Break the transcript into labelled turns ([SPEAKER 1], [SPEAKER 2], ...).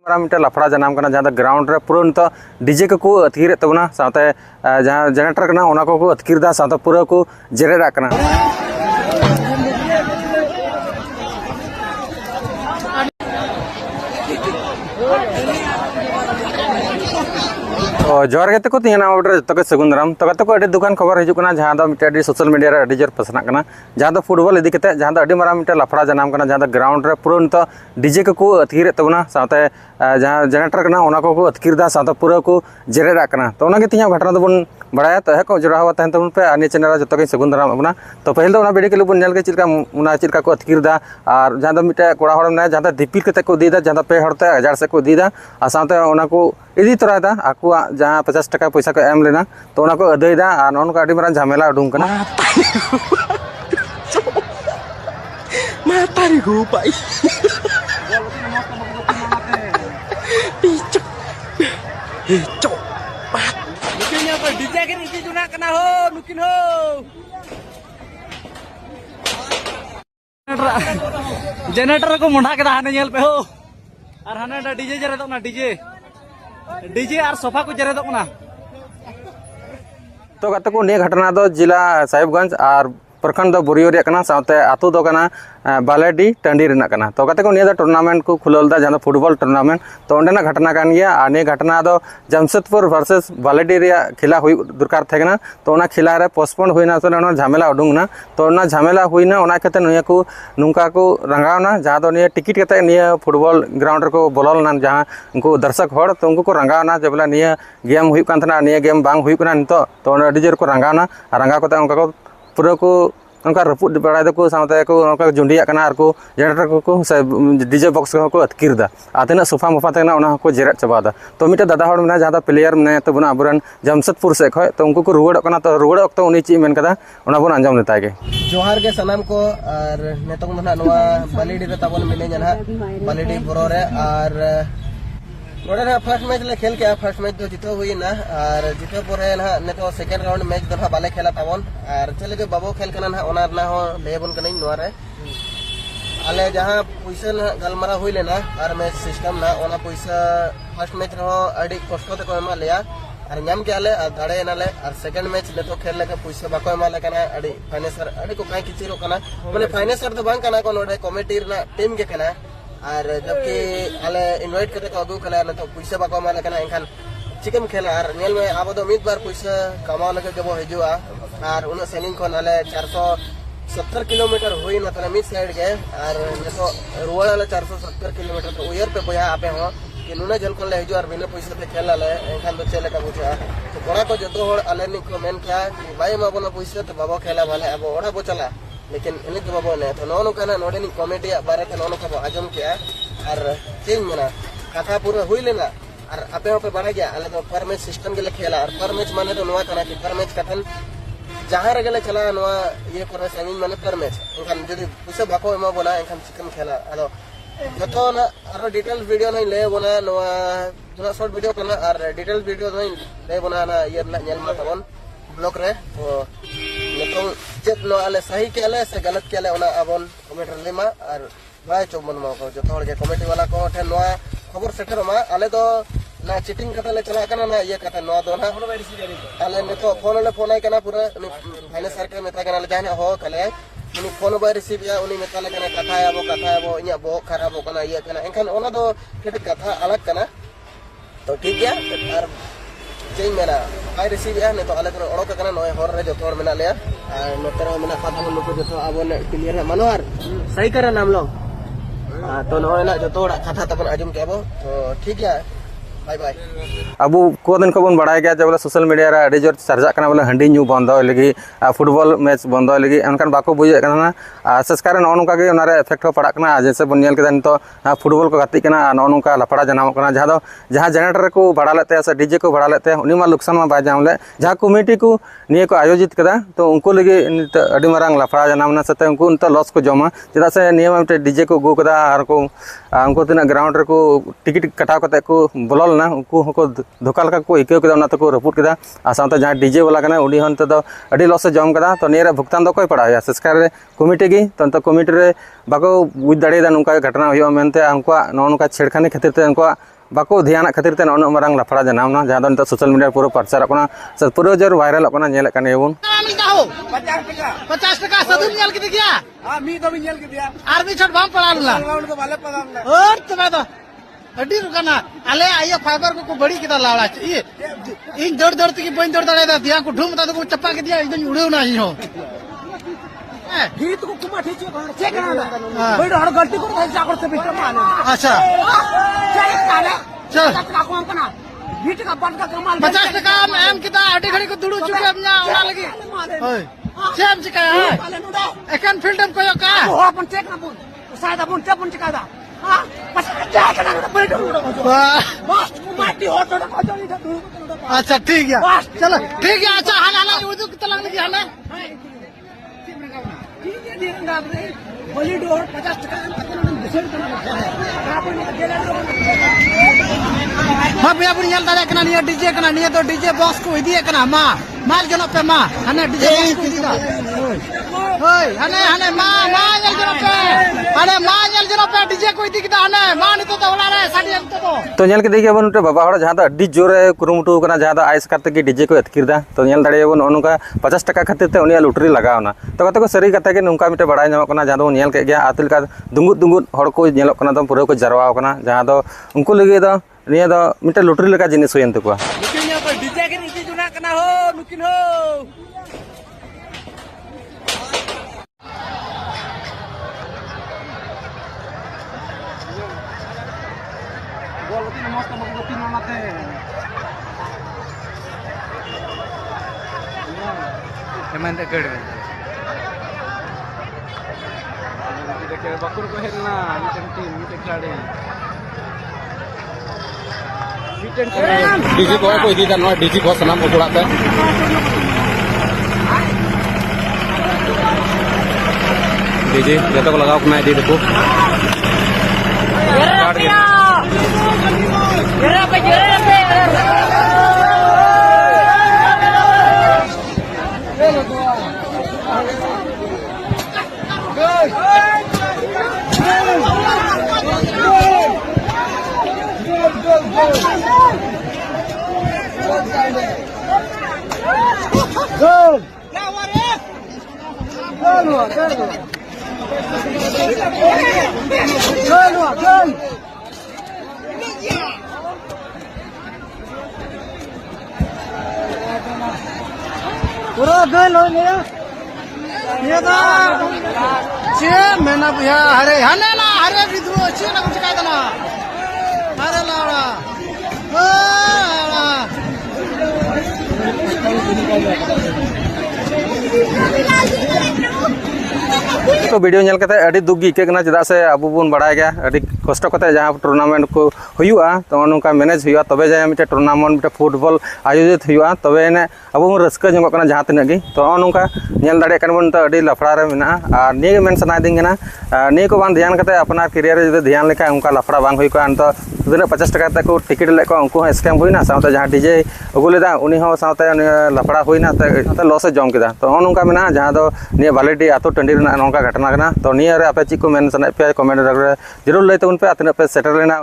[SPEAKER 1] मिट्टे लफड़ा जनाम कना जहाँ ग्राउंड रे पूरा नित डीजे को अतकीर तबना साथे जहाँ जेनेटर कना ओना को अतकीरदा साथे पूरा को जेरेड़ा कना। तो जोर के को तीना ऑर्डर तो सगुन दाराम तो कत को अडी दुकान खबर हिजुकना जहाँ दो मिट्टे सोशल मीडिया रे अडी जोर पसना कना जहाँ दो फुटबॉल इदी कते जहाँ दो अडी मारा मिट्टे लफड़ा जनाम कना जहाँ ग्राउंड रे पूरा नित डीजे को अतकीर तबना साथे जहाँ जेनेटर कना ओना को अतकीरदा साथे पूरा को जेरेड़ा कना। तो ओना गे तीना घटना दो बन बड़ाया तो को जोड़ावा तहन तबन पे आनी चैनल जो के सगुन दाराम अपना। तो पहले दो वीडियो के बन के चिलका उना चिलका को अतकीरदा और जहाँ दो मिट्टे कोड़ा हड़ ना जहाँ दिपिल कते को दीदा जहाँ पे हड़ते हजार से को दीदा और साथे ओना को इदी तोरादा आकुआ जहाँ 50 टका पैसा को एम लेना तो उना को अदैदा और नोनका अडी मारा झमेला उडुंग कना
[SPEAKER 2] मातारी गो पाई पिचो पिचो नुकिन पर डीजे के नीचे जुना कना हो नुकिन हो जेनेटर को मुंडा के हाने नेल पे हो और हाने डीजे जरे तो ना डीजे और सोफा को जरे दो ना।
[SPEAKER 1] तो कत को ने घटना दो जिला साहिबगंज और प्रखंड दो बुरियोरिया कना साथे आतु दो कना बालेडी टांडी रेना कना। तो कत को ने टूर्नामेंट को खुललदा जहाँ फुटबॉल टूर्नामेंट तो अंडेना घटना कान गया और ने घटना दो जमशेदपुर वर्सेस बालेडी रे खिला हुई दरकार थे ना तो ओना खिला रे पोस्टपोन हुईना तो ओना झमेला उडुंगना तो ओना झमेला हुईना ओना कते निया को नुंका को रंगावना जहाँ दो निया टिकट कते निया फुटबॉल ग्राउंड को बोलना जहाँ उनको दर्शक हड़ तो उनको को रंगावना जब बोला निया गेम हुई कान थना निया गेम बांग हुई कना नितो तो ओना अडी जोर को रंगावना रंगा कते उनका को पूरा को उनका रपुद बड़ा को साथे को उनका जुंडिया कना और को जेनेटर को से डीजे बॉक्स को अतकीरदा आतेना सोफा मोफा तेना उना को जेरेट चबादा। तो मिटे दादा हड़ में जहाँ प्लेयर में तो बुना अबरन जमशेदपुर से खय तो उनको को रुवाड़ कना तो रुवाड़ वक्त उनी ची मेन कदा उना बन अंजाम लेता के
[SPEAKER 3] जोहार के सनाम को और नेतों दो नवा बालीडी रे ताबन मिले ना बालीडी बुरो रे और नोडे फर्स्ट मैच ले खेल के फर्स्ट मैच तो जितो हुई ना और जितो परे ना नेतो सेकंड राउंड मैच दो बाले खेला ताबन और चले के बाबो खेल कना ना ओना ना हो लेबन कने नोआ रे आले जहां पैसा गलमारा हुई लेना और मैच सिस्टम ना ओना पैसा फर्स्ट मैच रो अडी कष्ट ते को एमा लिया और नाम के आले दाड़े नाले और सेकंड मैच नेतो खेल लेके पैसा बाको एमा ले कना अडी फाइनेंसर अडी को काई किचिरो कना माने फाइनेंसर तो बांग कना को नोडे कमिटी ना टीम के कना और जबकि आले इनवाइट करते को अगु कला तो पैसा बाको माले कना एखान चिकन खेला और नेल में आबो दो मिद बार पैसा कमाओ लगे जब हिजुआ और उन सेलिंग को नाले 470 किलोमीटर हुई ना तो मिड साइड के और नेतो रुवाड़ा ले 470 किलोमीटर तो उयर पे बोया आपे हो कि नुना जल को ले हिजुआ और बिना पैसा ते खेला ले एखान तो चले का बुझा तो कोड़ा को जतो होड़ आले नि को मेन क्या कि भाई मा बोला पैसा तो बाबा खेला वाले अब ओड़ा बो चला लेकिन इन्हें तो बाबो ने तो नोनो कहना नोडे नि कॉमेडी बारे ते नोनो को आजम किया और चेंज मना कथा पूरा हुई लेना और आपे पे बना गया अले तो पर मैच सिस्टम के लिए खेला और पर मैच माने तो नोआ कना कि पर मैच कथन जहां रे गेले चला नोआ ये पर सेमिन माने पर मैच एखान जदी पुसे बाको एमा बोला एखान चिकन खेला आलो जतो ना और डिटेल वीडियो नहीं ले बोना नोआ थोड़ा शॉर्ट वीडियो करना और डिटेल वीडियो नहीं ले बोना ना ये नेल मा तबन ब्लॉग रे तो नेतो चेत नो आले सही के आले से गलत के आले ओना अबन कमेंट लेमा और भाई चोमन मा को जतो के कमेटी वाला को ठे नो खबर सेटर मा आले तो ना चीटिंग कथा ले चला कना ना ये कथा नो दो ना आले नेतो फोन ले फोन आई कना पूरा फाइनेंस सर के मेता कना ले जाने हो कले उनी फोन बाय रिसीव या उनी मेता ले कना कथा आबो इया बो खराब कना ये कना एखान ओना दो केट कथा अलग कना तो ठीक है और चेंज मेरा आई रिसीव या ने तो अलग ओड़ो कना नय होर रे जतो मेना ले नोतरा मेना फाथा नुको जतो आबो क्लियर है मनोहर सही करे नाम लो तो नय ना जतो कथा तबन आजम के आबो तो ठीक है बाय बाय।
[SPEAKER 1] अब को दिन को बन बड़ा गया जब सोशल मीडिया रे अडी जोर चर्चा कना बोले हंडी न्यू बंद लगी फुटबॉल मैच बंद लगी अनकान बाको बुझे कना सस्कार नो नोका के ओनारे इफेक्ट हो पड़ा कना जैसे बन नेल के तो फुटबॉल को गति कना नो नोका लफड़ा जनाम कना जहां जेनेटर को भाड़ा लेते से डीजे को भाड़ा लेते उनी मा नुकसान मा बाय जाम ले जहां कमिटी को निये को आयोजित कदा तो उनको लगे अडी मारंग लफड़ा जनाम ना सते उनको उनता लॉस को जमा चदा से नियम में डीजे को गो कदा और को उनको तना ग्राउंड रे को टिकट कटाव कते को बोलल ना उनको धोखा लगा को इको के ना तो रपुट के साथ जहाँ डीजे वाला कना उड़ी हन तो अड़ी लॉस जम कदा तो नियर भुगतान दो कोई पड़ा सस्कार कमिटी की तो कमिटी रे बाको बुझ दाड़े नुका घटना हुआ मेनते उनका नो नुका छेड़खानी खातिर ते उनका बाको ध्यान खातिर ते उन मारंग लफड़ा जनामना जहाँ दो नित सोशल मीडिया पूरा प्रचार पूरा जोर वायरल नेल बन
[SPEAKER 4] 50 टका सदुम नेल के दिया
[SPEAKER 2] हां मी तो भी नेल के दिया
[SPEAKER 4] आर्मी छोट बाम पड़ालला
[SPEAKER 2] तो वाले पदाम
[SPEAKER 4] और तबे तो अड्डी रुकना आले आयो फाइबर को बड़ी किदा लाड़ा ये इन दौड़ दौड़ की बन दौड़ दौड़ दिया को ढूम तो चप्पा के दिया एकदम उड़े ना ही हो
[SPEAKER 2] गीत को कुमा ठीक चेक करना बड़ी हर गलती को थाई चाकर से बिटर माने
[SPEAKER 4] अच्छा चल
[SPEAKER 2] टका को कना 20 टका बंद का कमाल
[SPEAKER 4] 50 टका एम किदा अड्डी घड़ी को दुड़ू चुके अपना ओना लगी ओए सेम चिका है एकन फिल्टर को का
[SPEAKER 2] हो अपन चेक ना बोल शायद अपन टेपन चिका दा हां बस चेक करना बड़ी बस माटी हो तो
[SPEAKER 4] अच्छा ठीक है चलो ठीक है अच्छा हाल हाल उर्दू कितना लगी हाल
[SPEAKER 2] बली डोर 50 टका
[SPEAKER 4] हाँ भैया अपन ये दादा कना नहीं डीजे कना नहीं तो डीजे बॉक्स को दिए कना माँ माल जनो पे माँ हने डीजे बॉक्स को दिया ओए हने हने माँ जल जनो पे हने माँ जल जनो पे डीजे को दिया हने माँ नहीं तो उड़ा रहे साड़ी
[SPEAKER 1] तो नेल के देखिए बन बाबा हड़ जहाँ अड्डी जोरे कुरुमुटु कना जहाँ आइस करते कि डीजे को अतकिरदा तो नेल दाड़े बन नोका 50 टका खातिर ते उनिया लुटरी लगावना तो कते को सरी कते के नोका मिटे बड़ाय नामक कना जहाँ नेल के गया आतल का दुंगुत दुंगुत हड़ को नेलक कना तो पूरा को जरवा कना जहाँ दो उनको लगे दो निया दो मिटे लुटरी लगा जिनिस होयन तकुआ
[SPEAKER 2] नुकिन या पर डीजे के नीचे जुना कना हो नुकिन हो बोलती मस्त मगती नाते हेमंत गढ़ देखिए बकुर को हेलना मिटन टीम मिटन खिलाड़ी
[SPEAKER 1] डीजी को इदी दा डीजी को सनाम को उड़ाते डीजी जतो को लगाओ ना इदी देखो
[SPEAKER 4] पूरा गल हो गया ये तो छे महीना भैया हरे हने ना हरे विद्रोह छे ना कुछ कायदा ना हरे लाड़ा तो वीडियो नेल कते अडी दुख गी के चेदा से अबो बन बड़ा गया अडी कष्ट कते जहाँ टूर्नामेंट को हुआ तो नोका मैनेज हुआ तबे जाए मिटे टूर्नामेंट मिटे फुटबॉल आयोजित हुआ तबे ने अब रस्का जमक जहाँ तीन गी तो नोका नेल दाड़े बन तो अडी लफड़ा रे मेना और निये मेन सनादिंग निये को बांग ध्यान कते अपना करियर जो ध्यान लेका उनका लफड़ा बांग हुई को तो तीन 50 टका को टिकट ले उनको स्कैम हुई साथ जहाँ डीजे अगू लेदा उनी हो साथ लफड़ा हुईना लॉस जम के तो नोका मेना जहाँ दो निये बालेडी आतो टंडी नोका घटना तो निये रे आपे चीज को मेन सनाय पे कमेंट जरूर लैते उन पे तीन पे सेटल लेना।